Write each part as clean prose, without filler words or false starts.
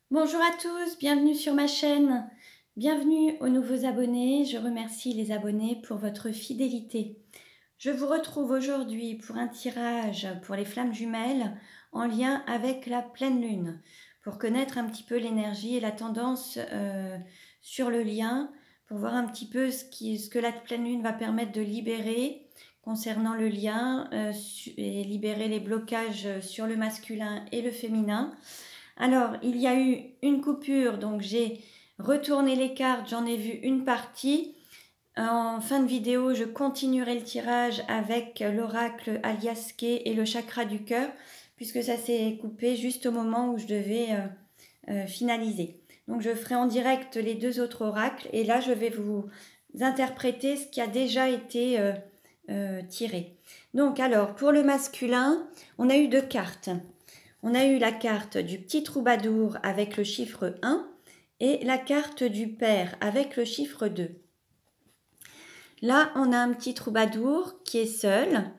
Bonjour à tous, bienvenue sur ma chaîne. Bienvenue aux nouveaux abonnés. Je remercie les abonnés pour votre fidélité. Je vous retrouve aujourd'hui pour un tirage pour les flammes jumelles en lien avec la pleine lune, pour connaître un petit peu l'énergie et la tendance sur le lien, pour voir un petit peu ce que la pleine lune va permettre de libérer concernant le lien et libérer les blocages sur le masculin et le féminin. Alors, il y a eu une coupure, donc j'ai retourné les cartes, j'en ai vu une partie. En fin de vidéo, je continuerai le tirage avec l'oracle Aliaske et le chakra du cœur, puisque ça s'est coupé juste au moment où je devais finaliser. Donc je ferai en direct les deux autres oracles, et là je vais vous interpréter ce qui a déjà été tiré. Donc alors, pour le masculin, on a eu deux cartes. On a eu la carte du petit troubadour avec le chiffre 1 et la carte du père avec le chiffre 2. Là, on a un petit troubadour qui est seul,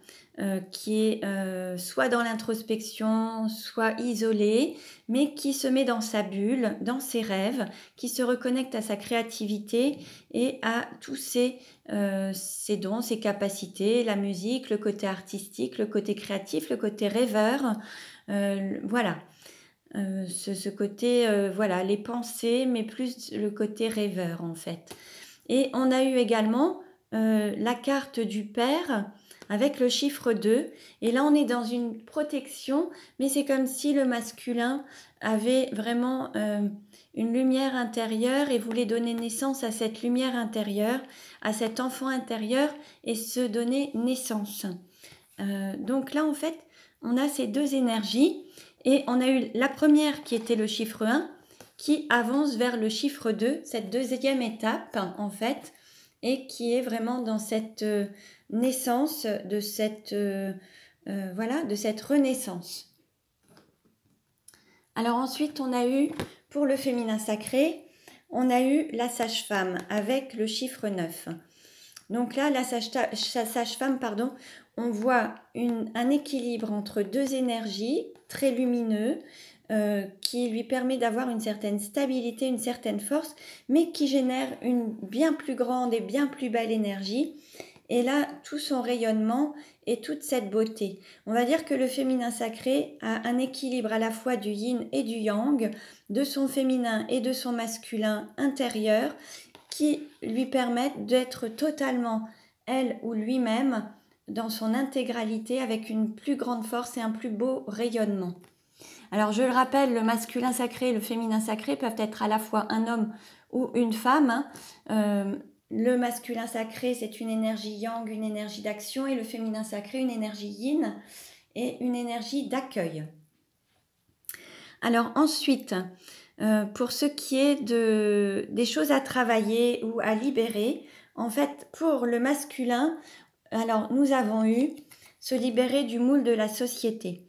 qui est soit dans l'introspection, soit isolé, mais qui se met dans sa bulle, dans ses rêves, qui se reconnecte à sa créativité et à tous ses dons, ses capacités, la musique, le côté artistique, le côté créatif, le côté rêveur. Voilà. Ce côté, voilà, les pensées, mais plus le côté rêveur en fait. Et on a eu également la carte du père avec le chiffre 2. Et là, on est dans une protection, mais c'est comme si le masculin avait vraiment une lumière intérieure et voulait donner naissance à cette lumière intérieure, à cet enfant intérieur et se donner naissance. Donc là, en fait, on a ces deux énergies et on a eu la première qui était le chiffre 1 qui avance vers le chiffre 2, cette deuxième étape en fait, et qui est vraiment dans cette naissance de cette voilà, de cette renaissance. Alors ensuite, on a eu pour le féminin sacré, on a eu la sage-femme avec le chiffre 9. Donc là, la sage-femme, pardon, on voit un équilibre entre deux énergies très lumineux qui lui permet d'avoir une certaine stabilité, une certaine force, mais qui génère une bien plus grande et bien plus belle énergie. Et là, tout son rayonnement et toute cette beauté. On va dire que le féminin sacré a un équilibre à la fois du yin et du yang, de son féminin et de son masculin intérieur, qui lui permettent d'être totalement elle ou lui-même dans son intégralité avec une plus grande force et un plus beau rayonnement. Alors je le rappelle, le masculin sacré et le féminin sacré peuvent être à la fois un homme ou une femme. Le masculin sacré, c'est une énergie yang, une énergie d'action, et le féminin sacré, une énergie yin et une énergie d'accueil. Alors ensuite, pour ce qui est des choses à travailler ou à libérer, en fait, pour le masculin, alors nous avons eu se libérer du moule de la société.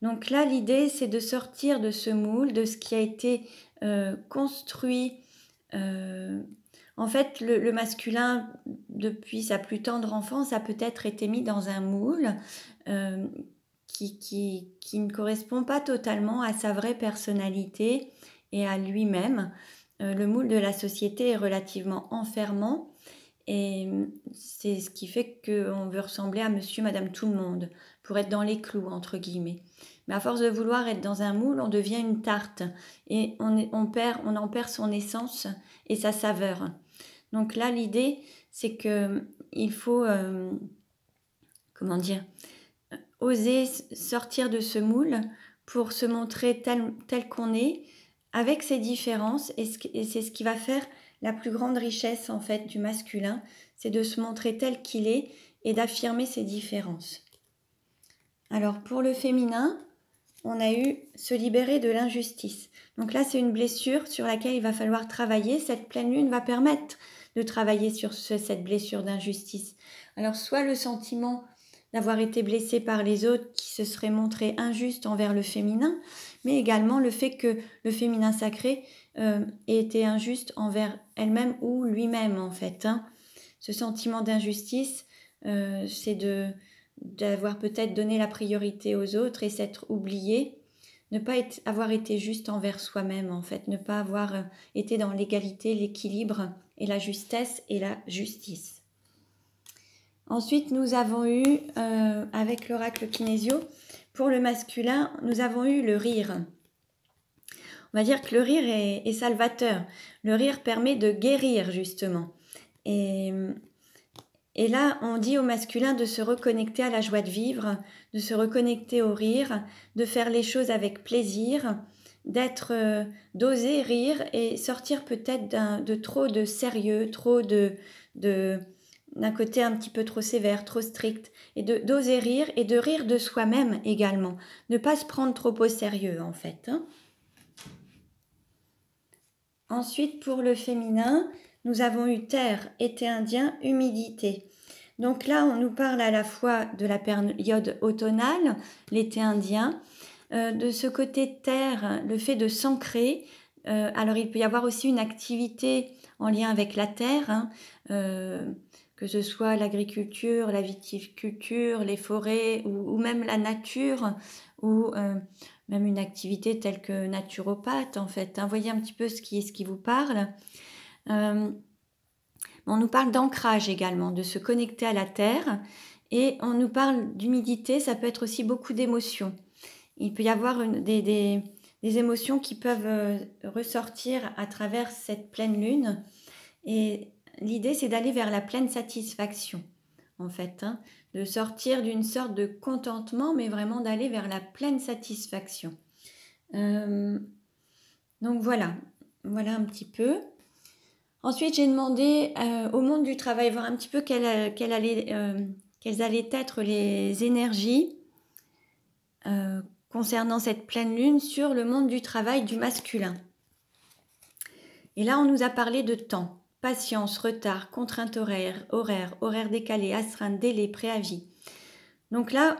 Donc là, l'idée, c'est de sortir de ce moule, de ce qui a été construit. En fait, le masculin, depuis sa plus tendre enfance, a peut-être été mis dans un moule qui ne correspond pas totalement à sa vraie personnalité et à lui-même. Le moule de la société est relativement enfermant et c'est ce qui fait qu'on veut ressembler à monsieur, madame, tout le monde, pour être dans les clous, entre guillemets. Mais à force de vouloir être dans un moule, on devient une tarte et on en perd son essence et sa saveur. Donc là, l'idée, c'est qu'il faut, comment dire, oser sortir de ce moule pour se montrer tel qu'on est, avec ses différences, et c'est ce qui va faire la plus grande richesse en fait du masculin, c'est de se montrer tel qu'il est et d'affirmer ses différences. Alors pour le féminin, on a eu se libérer de l'injustice. Donc là, c'est une blessure sur laquelle il va falloir travailler. Cette pleine lune va permettre de travailler sur cette blessure d'injustice. Alors soit le sentiment d'avoir été blessée par les autres qui se seraient montrés injustes envers le féminin, mais également le fait que le féminin sacré ait été injuste envers elle-même ou lui-même en fait. Ce sentiment d'injustice, c'est d'avoir peut-être donné la priorité aux autres et s'être oublié ne pas avoir été juste envers soi-même en fait, ne pas avoir été dans l'égalité, l'équilibre et la justesse et la justice. Ensuite, nous avons eu, avec l'oracle Kinésio, pour le masculin, nous avons eu le rire. On va dire que le rire est salvateur. Le rire permet de guérir justement. Et là, on dit au masculin de se reconnecter à la joie de vivre, de se reconnecter au rire, de faire les choses avec plaisir, d'oser rire et sortir peut-être de trop de sérieux, trop d'un côté un petit peu trop sévère, trop strict, et d'oser rire et de rire de soi-même également. Ne pas se prendre trop au sérieux en fait. Ensuite, pour le féminin, nous avons eu terre, été indien, humidité. Donc là, on nous parle à la fois de la période automnale, l'été indien, de ce côté terre, le fait de s'ancrer. Alors, il peut y avoir aussi une activité en lien avec la terre, hein, que ce soit l'agriculture, la viticulture, les forêts ou même la nature ou même une activité telle que naturopathe en fait. Hein. Voyez un petit peu ce qui vous parle. On nous parle d'ancrage également, de se connecter à la terre et on nous parle d'humidité, ça peut être aussi beaucoup d'émotions. Il peut y avoir des émotions qui peuvent ressortir à travers cette pleine lune et l'idée c'est d'aller vers la pleine satisfaction en fait, hein, de sortir d'une sorte de contentement mais vraiment d'aller vers la pleine satisfaction. Donc voilà un petit peu. Ensuite, j'ai demandé au monde du travail, voir un petit peu quelles allaient être les énergies concernant cette pleine lune sur le monde du travail du masculin. Et là, on nous a parlé de temps, patience, retard, contrainte horaire décalé, astreinte, délai, préavis. Donc là,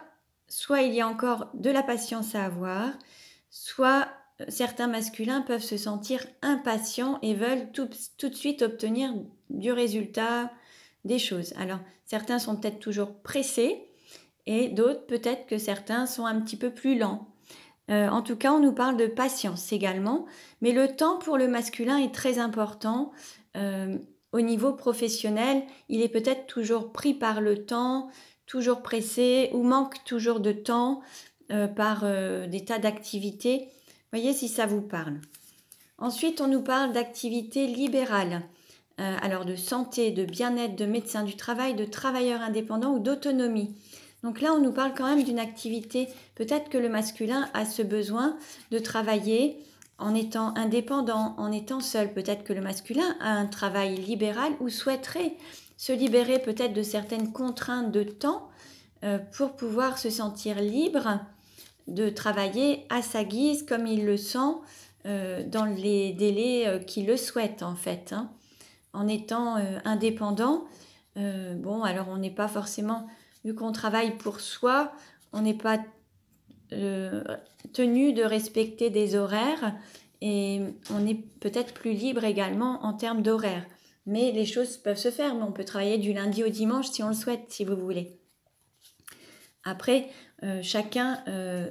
soit il y a encore de la patience à avoir, soit certains masculins peuvent se sentir impatients et veulent tout de suite obtenir du résultat, des choses. Alors, certains sont peut-être toujours pressés et d'autres, peut-être que certains sont un petit peu plus lents. En tout cas, on nous parle de patience également, mais le temps pour le masculin est très important. Au niveau professionnel, il est peut-être toujours pris par le temps, toujours pressé ou manque toujours de temps par des tas d'activités. Voyez si ça vous parle. Ensuite, on nous parle d'activités libérales. Alors de santé, de bien-être, de médecin du travail, de travailleurs indépendants ou d'autonomie. Donc là, on nous parle quand même d'une activité, peut-être que le masculin a ce besoin de travailler en étant indépendant, en étant seul. Peut-être que le masculin a un travail libéral ou souhaiterait se libérer peut-être de certaines contraintes de temps pour pouvoir se sentir libre de travailler à sa guise comme il le sent dans les délais qu'il le souhaite en fait. Hein. En étant indépendant, bon alors on n'est pas forcément, vu qu'on travaille pour soi, on n'est pas tenu de respecter des horaires et on est peut-être plus libre également en termes d'horaires. Mais les choses peuvent se faire, mais on peut travailler du lundi au dimanche si on le souhaite, si vous voulez. Après, chacun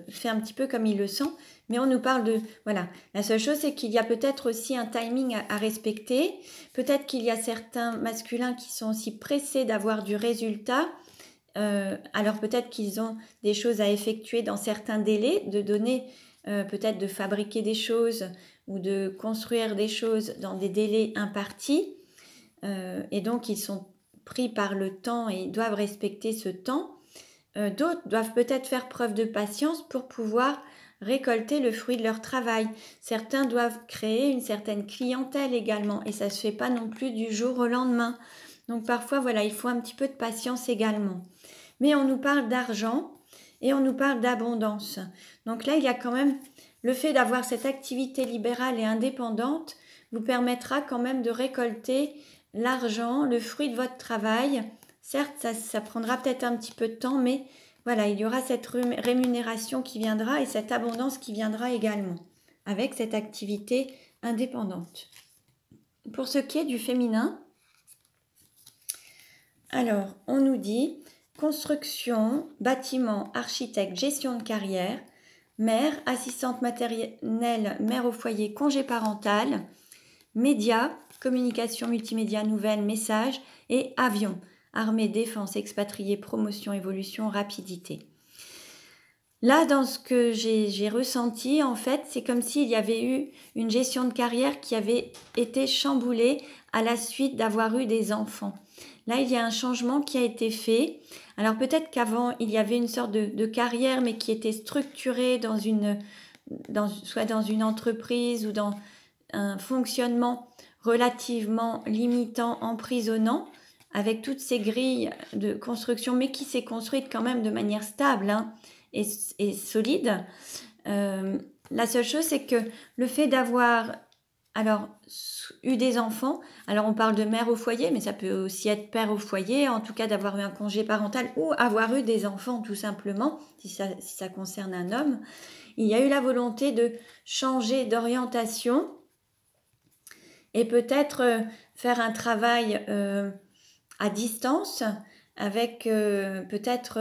fait un petit peu comme il le sent, mais on nous parle de... Voilà, la seule chose, c'est qu'il y a peut-être aussi un timing à respecter. Peut-être qu'il y a certains masculins qui sont aussi pressés d'avoir du résultat. Alors peut-être qu'ils ont des choses à effectuer dans certains délais, de donner, peut-être de fabriquer des choses ou de construire des choses dans des délais impartis. Et donc, ils sont pris par le temps et doivent respecter ce temps. D'autres doivent peut-être faire preuve de patience pour pouvoir récolter le fruit de leur travail. Certains doivent créer une certaine clientèle également et ça ne se fait pas non plus du jour au lendemain. Donc parfois, voilà, il faut un petit peu de patience également. Mais on nous parle d'argent et on nous parle d'abondance. Donc là, il y a quand même le fait d'avoir cette activité libérale et indépendante vous permettra quand même de récolter l'argent, le fruit de votre travail. Certes, ça prendra peut-être un petit peu de temps, mais voilà, il y aura cette rémunération qui viendra et cette abondance qui viendra également avec cette activité indépendante. Pour ce qui est du féminin, alors on nous dit construction, bâtiment, architecte, gestion de carrière, mère, assistante maternelle, mère au foyer, congé parental, médias, communication multimédia, nouvelles, messages et avion, armée, défense, expatrié, promotion, évolution, rapidité. Là, dans ce que j'ai ressenti, en fait, c'est comme s'il y avait eu une gestion de carrière qui avait été chamboulée à la suite d'avoir eu des enfants. Là, il y a un changement qui a été fait. Alors peut-être qu'avant, il y avait une sorte de carrière, mais qui était structurée soit dans une entreprise ou dans un fonctionnement relativement limitant, emprisonnant, avec toutes ces grilles de construction, mais qui s'est construite quand même de manière stable, hein, et solide. La seule chose, c'est que le fait d'avoir eu des enfants, alors on parle de mère au foyer, mais ça peut aussi être père au foyer, en tout cas d'avoir eu un congé parental ou avoir eu des enfants tout simplement, si ça concerne un homme, il y a eu la volonté de changer d'orientation et peut-être faire un travail à distance avec peut-être...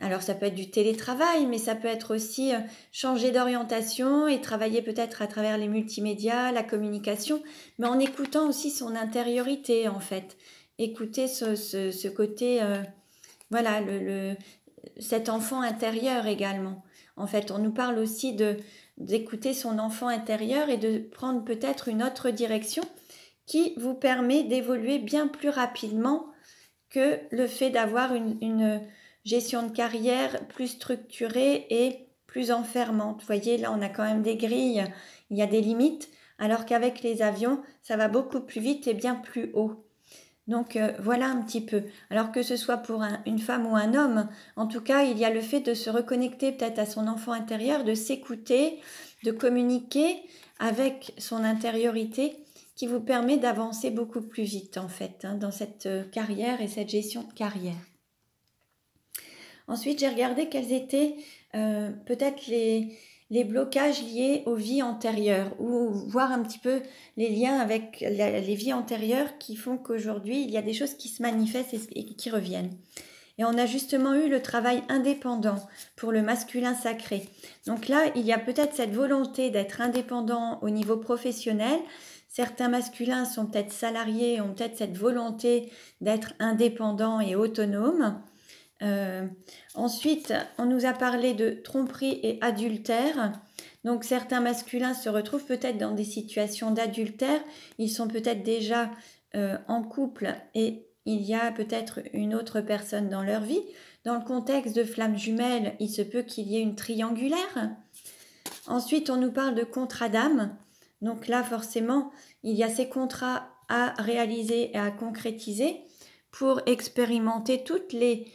alors ça peut être du télétravail, mais ça peut être aussi changer d'orientation et travailler peut-être à travers les multimédias, la communication, mais en écoutant aussi son intériorité en fait. Écouter ce côté, voilà, cet enfant intérieur également. En fait, on nous parle aussi d'écouter son enfant intérieur et de prendre peut-être une autre direction qui vous permet d'évoluer bien plus rapidement que le fait d'avoir une gestion de carrière plus structurée et plus enfermante. Vous voyez, là, on a quand même des grilles, il y a des limites, alors qu'avec les avions, ça va beaucoup plus vite et bien plus haut. Donc voilà un petit peu. Alors que ce soit pour une femme ou un homme, en tout cas, il y a le fait de se reconnecter peut-être à son enfant intérieur, de s'écouter, de communiquer avec son intériorité qui vous permet d'avancer beaucoup plus vite en fait, hein, dans cette carrière et cette gestion de carrière. Ensuite, j'ai regardé quels étaient peut-être les blocages liés aux vies antérieures ou voir un petit peu les liens avec les vies antérieures qui font qu'aujourd'hui, il y a des choses qui se manifestent et qui reviennent. Et on a justement eu le travail indépendant pour le masculin sacré. Donc là, il y a peut-être cette volonté d'être indépendant au niveau professionnel. Certains masculins sont peut-être salariés, ont peut-être cette volonté d'être indépendants et autonomes. Ensuite, on nous a parlé de tromperie et adultère. Donc certains masculins se retrouvent peut-être dans des situations d'adultère. Ils sont peut-être déjà en couple et il y a peut-être une autre personne dans leur vie. Dans le contexte de flammes jumelles, il se peut qu'il y ait une triangulaire. Ensuite, on nous parle de contrat d'âme. Donc là, forcément, il y a ces contrats à réaliser et à concrétiser pour expérimenter toutes les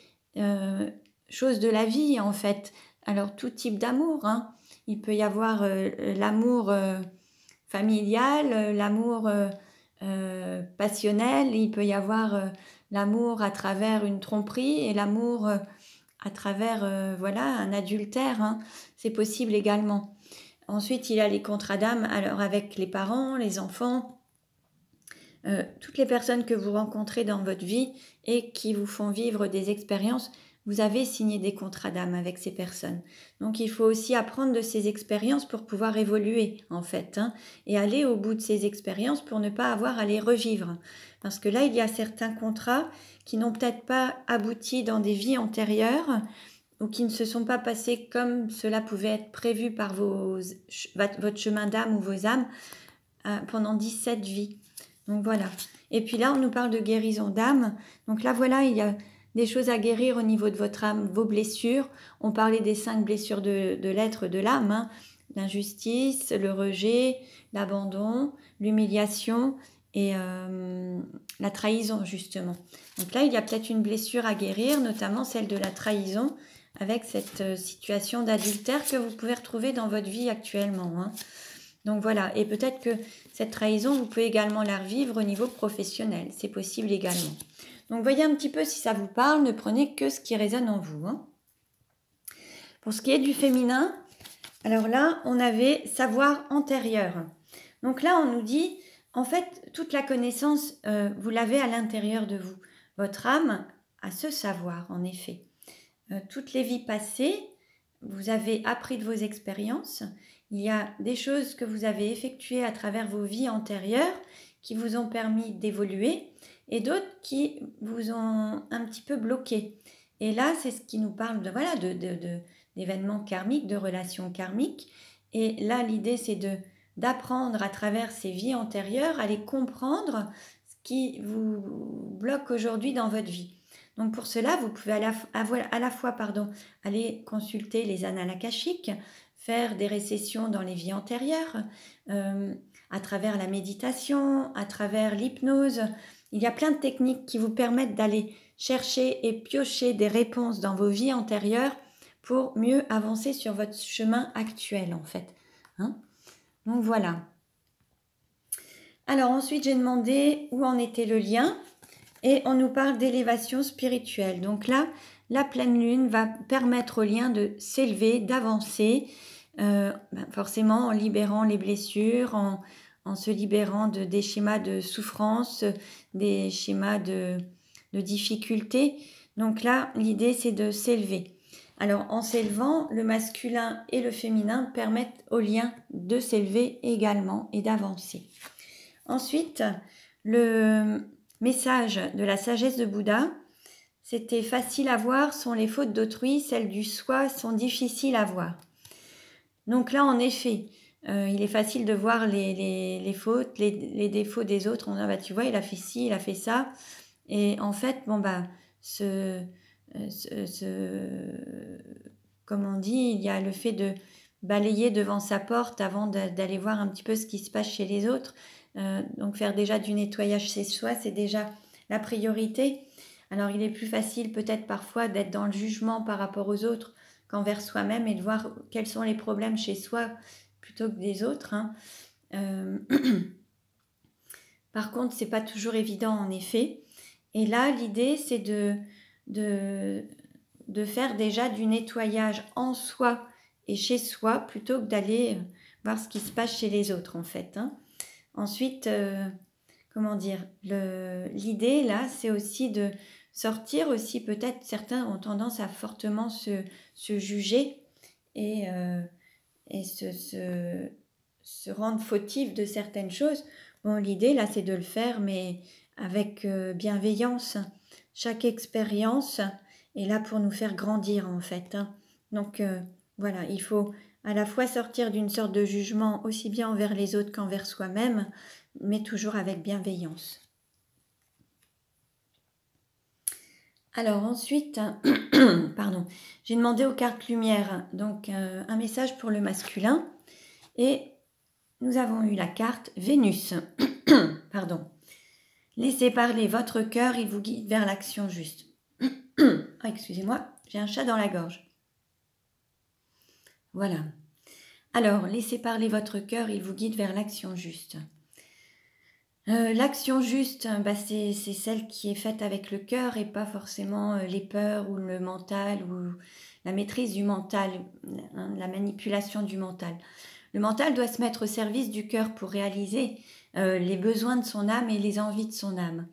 choses de la vie, en fait. Alors, tout type d'amour, hein. Il peut y avoir l'amour familial, l'amour passionnel, il peut y avoir l'amour à travers une tromperie et l'amour à travers voilà, un adultère, hein. C'est possible également. Ensuite, il y a les contrats d'âme, alors avec les parents, les enfants, toutes les personnes que vous rencontrez dans votre vie et qui vous font vivre des expériences, vous avez signé des contrats d'âme avec ces personnes. Donc il faut aussi apprendre de ces expériences pour pouvoir évoluer en fait, hein, et aller au bout de ces expériences pour ne pas avoir à les revivre. Parce que là, il y a certains contrats qui n'ont peut-être pas abouti dans des vies antérieures ou qui ne se sont pas passés comme cela pouvait être prévu par votre chemin d'âme ou vos âmes pendant 17 vies. Donc voilà. Et puis là, on nous parle de guérison d'âme. Donc là, voilà, il y a des choses à guérir au niveau de votre âme, vos blessures. On parlait des 5 blessures de l'être, de l'âme, hein. L'injustice, le rejet, l'abandon, l'humiliation et la trahison, justement. Donc là, il y a peut-être une blessure à guérir, notamment celle de la trahison, avec cette situation d'adultère que vous pouvez retrouver dans votre vie actuellement, hein. Donc voilà, et peut-être que cette trahison, vous pouvez également la revivre au niveau professionnel. C'est possible également. Donc voyez un petit peu si ça vous parle, ne prenez que ce qui résonne en vous, hein. Pour ce qui est du féminin, alors là, on avait savoir antérieur. Donc là, on nous dit, en fait, toute la connaissance, vous l'avez à l'intérieur de vous. Votre âme a ce savoir, en effet. Toutes les vies passées, vous avez appris de vos expériences. Il y a des choses que vous avez effectuées à travers vos vies antérieures qui vous ont permis d'évoluer et d'autres qui vous ont un petit peu bloqué. Et là, c'est ce qui nous parle de, voilà, d'événements karmiques, de relations karmiques. Et là, l'idée, c'est d'apprendre à travers ces vies antérieures à les comprendre, ce qui vous bloque aujourd'hui dans votre vie. Donc pour cela, vous pouvez à la fois aller consulter les annales akashiques, faire des récessions dans les vies antérieures, à travers la méditation, à travers l'hypnose. Il y a plein de techniques qui vous permettent d'aller chercher et piocher des réponses dans vos vies antérieures pour mieux avancer sur votre chemin actuel en fait. Hein? Donc voilà. Alors ensuite, j'ai demandé où en était le lien et on nous parle d'élévation spirituelle. Donc là, la pleine lune va permettre au lien de s'élever, d'avancer, forcément en libérant les blessures, en se libérant des schémas de souffrance, des schémas de difficulté. Donc là, l'idée, c'est de s'élever. Alors, en s'élevant, le masculin et le féminin permettent au lien de s'élever également et d'avancer. Ensuite, le message de la sagesse de Bouddha, c'était facile à voir sont les fautes d'autrui, celles du soi sont difficiles à voir. Donc là, en effet, il est facile de voir les fautes, les défauts des autres. On dit, ah bah, tu vois, il a fait ci, il a fait ça. Et en fait, bon, bah, comme on dit, il y a le fait de balayer devant sa porte avant d'aller voir un petit peu ce qui se passe chez les autres. Donc faire déjà du nettoyage chez soi, c'est déjà la priorité. Alors il est plus facile peut-être parfois d'être dans le jugement par rapport aux autres qu'envers soi-même et de voir quels sont les problèmes chez soi plutôt que des autres. Hein. Par contre, c'est pas toujours évident en effet. Et là, l'idée, c'est de faire déjà du nettoyage en soi et chez soi plutôt que d'aller voir ce qui se passe chez les autres en fait. Hein. Ensuite, comment dire, l'idée là, c'est aussi de sortir aussi, peut-être certains ont tendance à fortement se juger et se rendre fautifs de certaines choses. Bon, l'idée là, c'est de le faire, mais avec bienveillance. Chaque expérience est là pour nous faire grandir en fait. Hein. Donc voilà, il faut à la fois sortir d'une sorte de jugement aussi bien envers les autres qu'envers soi-même, mais toujours avec bienveillance. Alors ensuite, pardon, j'ai demandé aux cartes lumière donc un message pour le masculin et nous avons eu la carte Vénus. Pardon. Laissez parler votre cœur, il vous guide vers l'action juste. Ah, excusez-moi, j'ai un chat dans la gorge. Voilà. Alors, laissez parler votre cœur, il vous guide vers l'action juste. L'action juste, bah, c'est celle qui est faite avec le cœur et pas forcément les peurs ou le mental ou la maîtrise du mental, hein, la manipulation du mental. Le mental doit se mettre au service du cœur pour réaliser les besoins de son âme et les envies de son âme.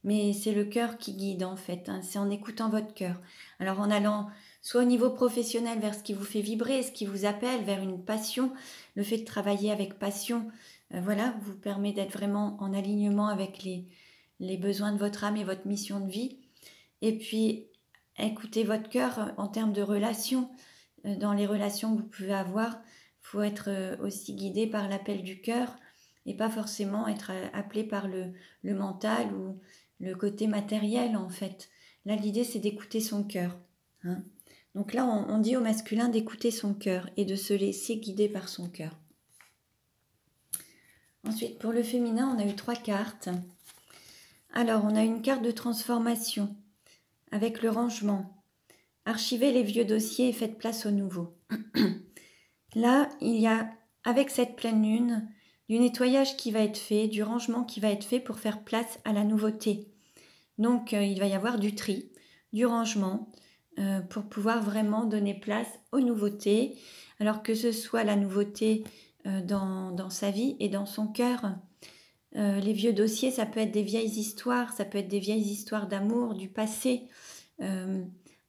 Mais c'est le cœur qui guide en fait, hein. C'est en écoutant votre cœur. Alors en allant soit au niveau professionnel vers ce qui vous fait vibrer, ce qui vous appelle, vers une passion, le fait de travailler avec passion, voilà, vous permet d'être vraiment en alignement avec les besoins de votre âme et votre mission de vie. Et puis écoutez votre cœur en termes de relations. Dans les relations que vous pouvez avoir, il faut être aussi guidé par l'appel du cœur et pas forcément être appelé par le mental ou le côté matériel en fait. Là, l'idée, c'est d'écouter son cœur. Hein. Donc là, on dit au masculin d'écouter son cœur et de se laisser guider par son cœur. Ensuite, pour le féminin, on a eu 3 cartes. Alors, on a une carte de transformation avec le rangement. Archivez les vieux dossiers et faites place aux nouveaux. Là, il y a, avec cette pleine lune, du nettoyage qui va être fait, du rangement qui va être fait pour faire place à la nouveauté. Donc, il va y avoir du tri, du rangement, pour pouvoir vraiment donner place aux nouveautés. Alors que ce soit la nouveauté dans sa vie et dans son cœur. Les vieux dossiers, ça peut être des vieilles histoires, ça peut être des vieilles histoires d'amour, du passé,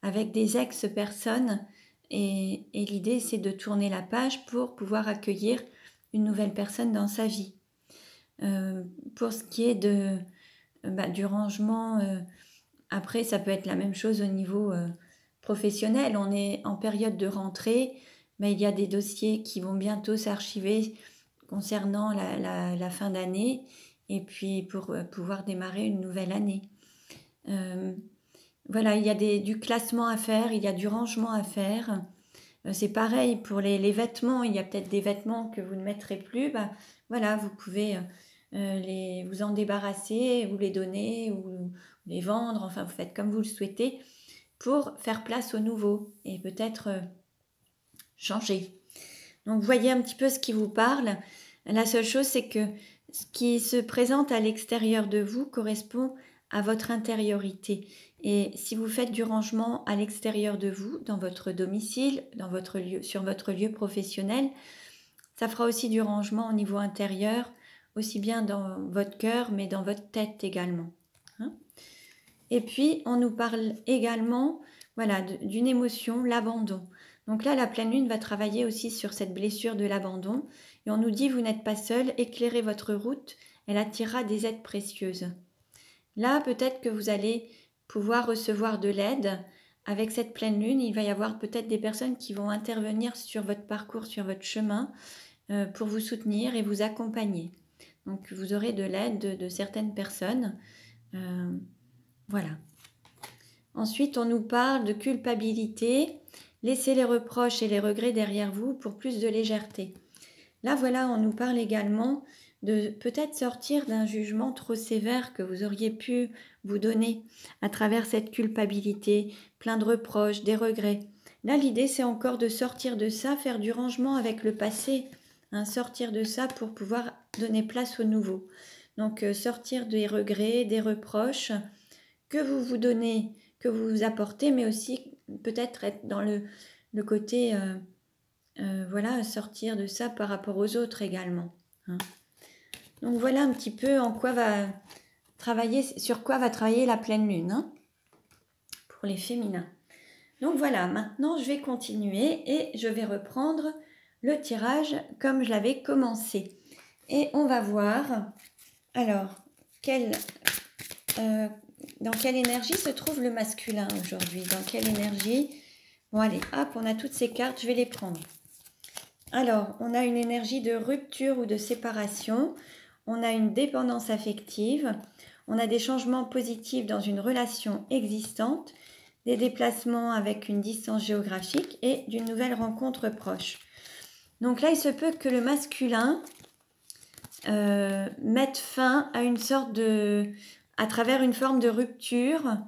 avec des ex-personnes Et l'idée, c'est de tourner la page pour pouvoir accueillir une nouvelle personne dans sa vie. Pour ce qui est du rangement, après, ça peut être la même chose au niveau professionnel. On est en période de rentrée, mais il y a des dossiers qui vont bientôt s'archiver concernant la fin d'année et puis pour pouvoir démarrer une nouvelle année. Voilà, il y a du classement à faire, il y a du rangement à faire. C'est pareil pour les vêtements, il y a peut-être des vêtements que vous ne mettrez plus. Voilà, vous pouvez vous en débarrasser, vous les donner ou les vendre, enfin vous faites comme vous le souhaitez pour faire place au nouveau et peut-être changer. Donc vous voyez un petit peu ce qui vous parle. La seule chose, c'est que ce qui se présente à l'extérieur de vous correspond à votre intériorité. Et si vous faites du rangement à l'extérieur de vous, dans votre domicile, sur votre lieu professionnel, ça fera aussi du rangement au niveau intérieur, aussi bien dans votre cœur, mais dans votre tête également. Et puis, on nous parle également d'une émotion, l'abandon. Donc là, la pleine lune va travailler aussi sur cette blessure de l'abandon. Et on nous dit, vous n'êtes pas seul, éclairez votre route, elle attirera des aides précieuses. Là, peut-être que vous allez pouvoir recevoir de l'aide. Avec cette pleine lune, il va y avoir peut-être des personnes qui vont intervenir sur votre parcours, sur votre chemin, pour vous soutenir et vous accompagner. Donc, vous aurez de l'aide de certaines personnes. Voilà. Ensuite, on nous parle de culpabilité. Laissez les reproches et les regrets derrière vous pour plus de légèreté. Là, voilà, on nous parle également de peut-être sortir d'un jugement trop sévère que vous auriez pu vous donner à travers cette culpabilité, plein de reproches, des regrets. Là, l'idée, c'est encore de sortir de ça, faire du rangement avec le passé, sortir de ça pour pouvoir donner place au nouveau. Donc, sortir des regrets, des reproches que vous vous donnez, que vous vous apportez, mais aussi peut-être être dans le côté... sortir de ça par rapport aux autres également. Donc voilà un petit peu sur quoi va travailler la pleine lune pour les féminins. Donc voilà, maintenant je vais continuer et je vais reprendre le tirage comme je l'avais commencé. Et on va voir alors dans quelle énergie se trouve le masculin aujourd'hui. Dans quelle énergie? Bon allez, hop, on a toutes ces cartes, je vais les prendre. Alors, on a une énergie de rupture ou de séparation, on a une dépendance affective, on a des changements positifs dans une relation existante, des déplacements avec une distance géographique et d'une nouvelle rencontre proche. Donc là, il se peut que le masculin mette fin à à travers une forme de rupture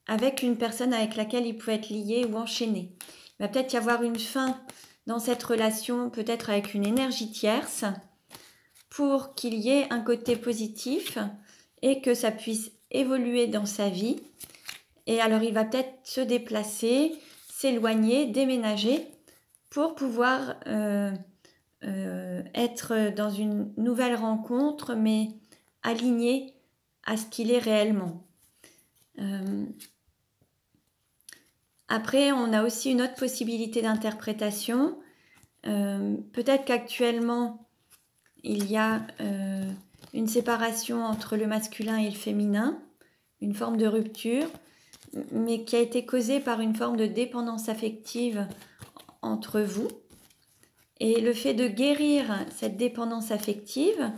avec une personne avec laquelle il peut être lié ou enchaîné. Il va peut-être y avoir une fin dans cette relation, peut-être avec une énergie tierce, pour qu'il y ait un côté positif et que ça puisse évoluer dans sa vie. Et alors, il va peut-être se déplacer, s'éloigner, déménager pour pouvoir être dans une nouvelle rencontre, mais aligné à ce qu'il est réellement. Après, on a aussi une autre possibilité d'interprétation. Peut-être qu'actuellement, il y a une séparation entre le masculin et le féminin, une forme de rupture, mais qui a été causée par une forme de dépendance affective entre vous. Et le fait de guérir cette dépendance affective,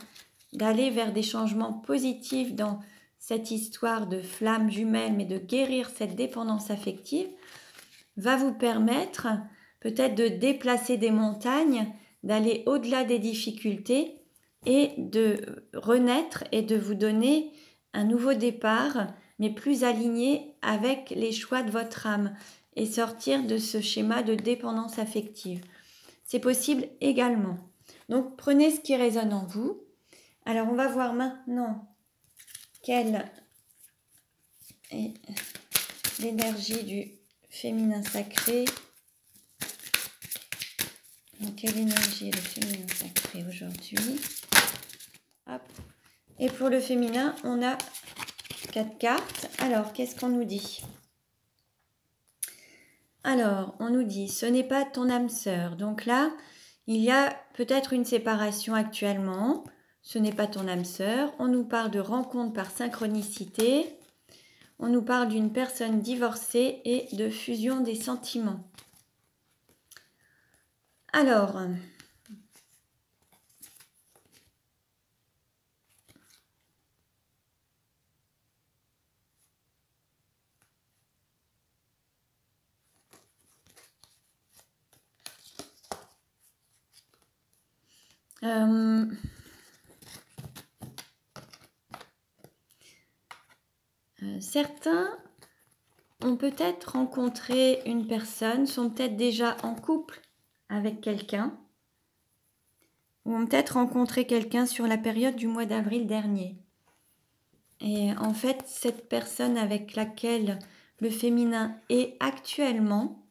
d'aller vers des changements positifs dans cette histoire de flamme jumelle, mais de guérir cette dépendance affective, va vous permettre peut-être de déplacer des montagnes, d'aller au-delà des difficultés et de renaître et de vous donner un nouveau départ, mais plus aligné avec les choix de votre âme et sortir de ce schéma de dépendance affective. C'est possible également. Donc prenez ce qui résonne en vous. Alors on va voir maintenant quelle est l'énergie du féminin sacré. Donc, quelle énergie est le féminin sacré aujourd'hui? Hop. Et pour le féminin, on a 4 cartes. Alors, qu'est-ce qu'on nous dit? Alors, on nous dit, ce n'est pas ton âme sœur. Donc là, il y a peut-être une séparation actuellement. Ce n'est pas ton âme sœur. On nous parle de rencontre par synchronicité. On nous parle d'une personne divorcée et de fusion des sentiments. Alors, certains ont peut-être rencontré une personne, sont peut-être déjà en couple avec quelqu'un, ou ont peut-être rencontré quelqu'un sur la période du mois d'avril dernier. Et en fait, cette personne avec laquelle le féminin est actuellement,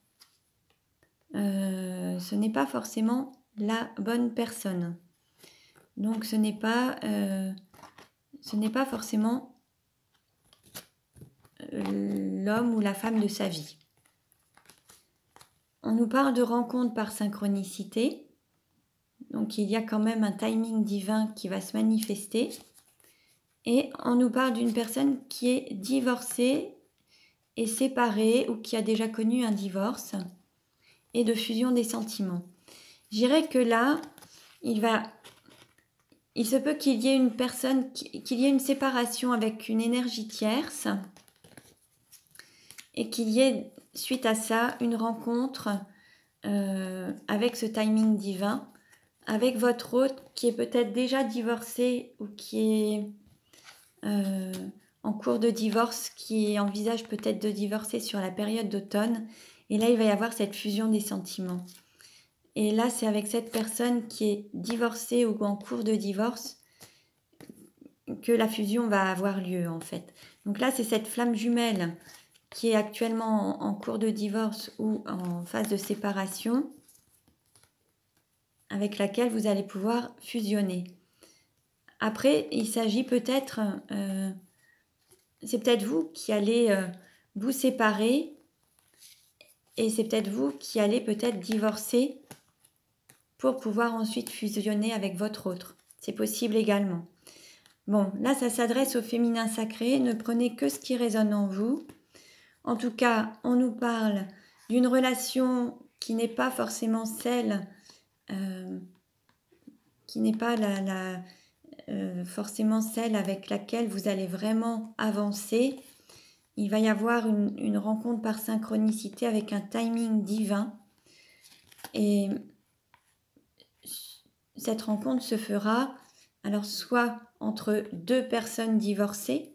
ce n'est pas forcément la bonne personne. Donc ce n'est pas forcément l'homme ou la femme de sa vie. On nous parle de rencontre par synchronicité. Donc il y a quand même un timing divin qui va se manifester. Et on nous parle d'une personne qui est divorcée et séparée ou qui a déjà connu un divorce et de fusion des sentiments. Je dirais que là, il se peut qu'il y ait une personne, qu'il y ait une séparation avec une énergie tierce et qu'il y ait, suite à ça, une rencontre avec ce timing divin, avec votre hôte qui est peut-être déjà divorcé ou qui est en cours de divorce, qui envisage peut-être de divorcer sur la période d'automne. Et là, il va y avoir cette fusion des sentiments. Et là, c'est avec cette personne qui est divorcée ou en cours de divorce que la fusion va avoir lieu, en fait. Donc là, c'est cette flamme jumelle qui est actuellement en cours de divorce ou en phase de séparation, avec laquelle vous allez pouvoir fusionner. Après, il s'agit peut-être, c'est peut-être vous qui allez vous séparer et c'est peut-être vous qui allez peut-être divorcer pour pouvoir ensuite fusionner avec votre autre. C'est possible également. Bon, là, ça s'adresse au féminin sacré. Ne prenez que ce qui résonne en vous. En tout cas, on nous parle d'une relation qui n'est pas forcément celle, qui n'est pas forcément celle avec laquelle vous allez vraiment avancer. Il va y avoir une rencontre par synchronicité avec un timing divin. Et cette rencontre se fera alors soit entre deux personnes divorcées,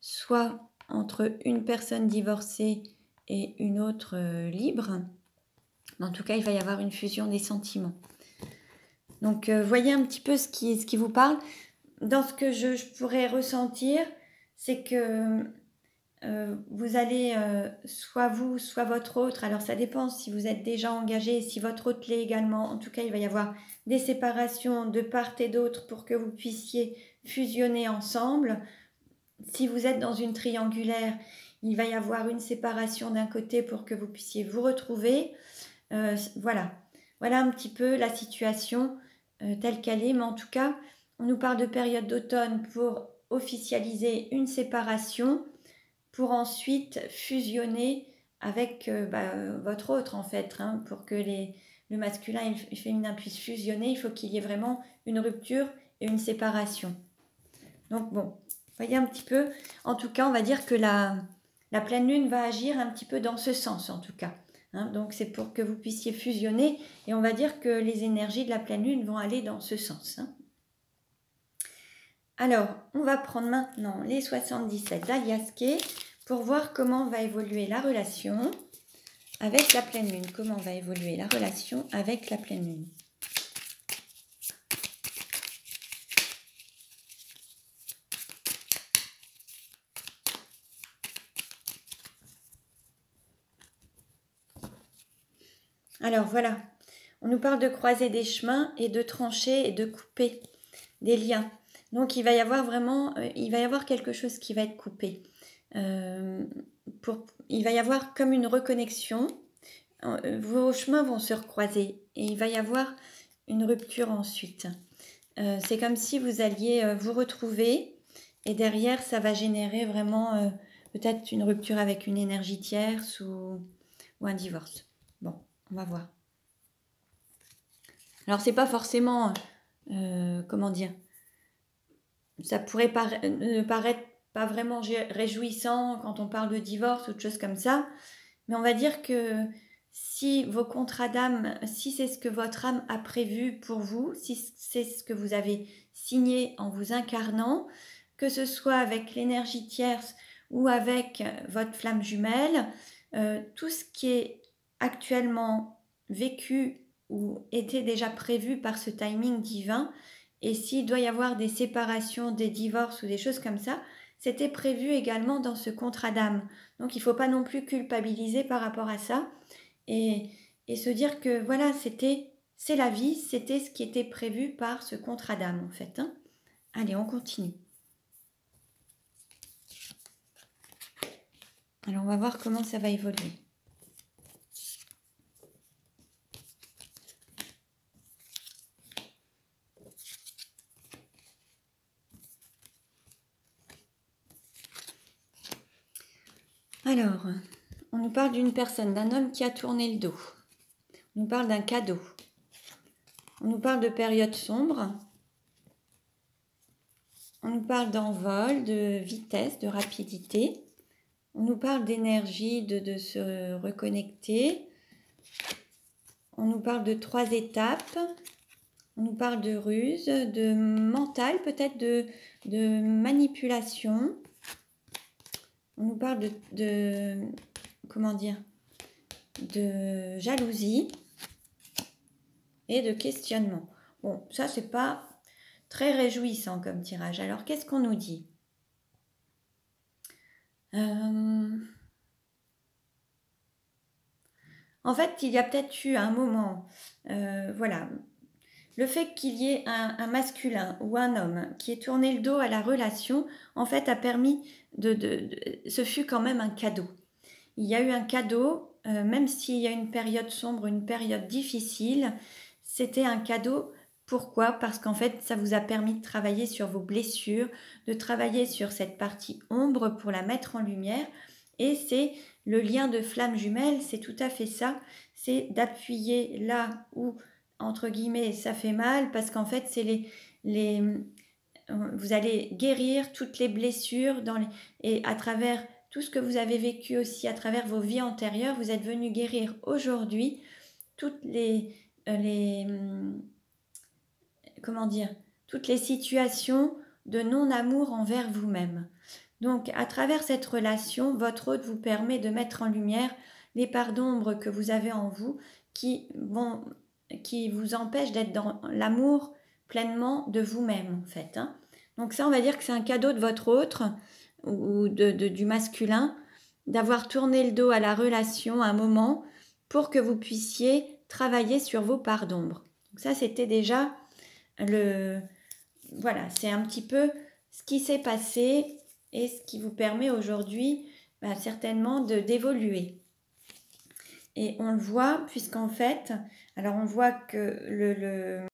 soit entre une personne divorcée et une autre libre. En tout cas, il va y avoir une fusion des sentiments. Donc, voyez un petit peu ce qui vous parle. Dans ce que je pourrais ressentir, c'est que vous allez, soit vous, soit votre autre, alors ça dépend si vous êtes déjà engagé, si votre autre l'est également, en tout cas il va y avoir des séparations de part et d'autre pour que vous puissiez fusionner ensemble. Si vous êtes dans une triangulaire, il va y avoir une séparation d'un côté pour que vous puissiez vous retrouver. Voilà un petit peu la situation telle qu'elle est, mais en tout cas, on nous parle de période d'automne pour officialiser une séparation, pour ensuite fusionner avec votre autre en fait, hein, pour que le masculin et le féminin puissent fusionner, il faut qu'il y ait vraiment une rupture et une séparation. Donc bon, voyez un petit peu, en tout cas on va dire que la pleine lune va agir un petit peu dans ce sens en tout cas. Hein, donc c'est pour que vous puissiez fusionner et on va dire que les énergies de la pleine lune vont aller dans ce sens. Hein. Alors, on va prendre maintenant les 77 d'Aliaské pour voir comment va évoluer la relation avec la pleine lune. Comment va évoluer la relation avec la pleine lune. Alors voilà, on nous parle de croiser des chemins et de trancher et de couper des liens. Donc il va y avoir vraiment, quelque chose qui va être coupé. Il va y avoir comme une reconnexion. vos chemins vont se recroiser et il va y avoir une rupture ensuite. C'est comme si vous alliez vous retrouver et derrière ça va générer vraiment peut-être une rupture avec une énergie tierce ou un divorce. Bon, on va voir. Alors c'est pas forcément, comment dire, ça pourrait ne paraître pas vraiment réjouissant quand on parle de divorce ou de choses comme ça, mais on va dire que si vos contrats d'âme, si c'est ce que votre âme a prévu pour vous, si c'est ce que vous avez signé en vous incarnant, que ce soit avec l'énergie tierce ou avec votre flamme jumelle, tout ce qui est actuellement vécu ou était déjà prévu par ce timing divin, et s'il doit y avoir des séparations, des divorces ou des choses comme ça, c'était prévu également dans ce contrat d'âme. Donc il ne faut pas non plus culpabiliser par rapport à ça et se dire que voilà, c'est la vie, c'était ce qui était prévu par ce contrat d'âme en fait. Hein. Allez, on continue. Alors on va voir comment ça va évoluer. Alors, on nous parle d'une personne, d'un homme qui a tourné le dos. On nous parle d'un cadeau. On nous parle de période sombre. On nous parle d'envol, de vitesse, de rapidité. On nous parle d'énergie, de se reconnecter. On nous parle de 3 étapes. On nous parle de ruse, de mental, peut-être de manipulation. On nous parle comment dire, de jalousie et de questionnement. Bon, ça, c'est pas très réjouissant comme tirage. Alors, qu'est-ce qu'on nous dit ? En fait, il y a peut-être eu un moment, voilà, le fait qu'il y ait un masculin ou un homme qui ait tourné le dos à la relation, en fait, a permis ce fut quand même un cadeau. Il y a eu un cadeau, même s'il y a une période sombre, une période difficile, c'était un cadeau. Pourquoi ? Parce qu'en fait, ça vous a permis de travailler sur vos blessures, de travailler sur cette partie ombre pour la mettre en lumière. Et c'est le lien de flamme jumelle, c'est tout à fait ça. C'est d'appuyer là où, entre guillemets, ça fait mal, parce qu'en fait, c'est vous allez guérir toutes les blessures et à travers tout ce que vous avez vécu aussi, à travers vos vies antérieures, vous êtes venu guérir aujourd'hui toutes comment dire, toutes les situations de non-amour envers vous-même. Donc, à travers cette relation, votre hôte vous permet de mettre en lumière les parts d'ombre que vous avez en vous qui vous empêchent d'être dans l'amour pleinement de vous-même, en fait. Hein. Donc ça, on va dire que c'est un cadeau de votre autre ou du masculin d'avoir tourné le dos à la relation à un moment pour que vous puissiez travailler sur vos parts d'ombre. Donc ça, c'était déjà voilà, c'est un petit peu ce qui s'est passé et ce qui vous permet aujourd'hui certainement d'évoluer. Et on le voit puisqu'en fait, alors on voit que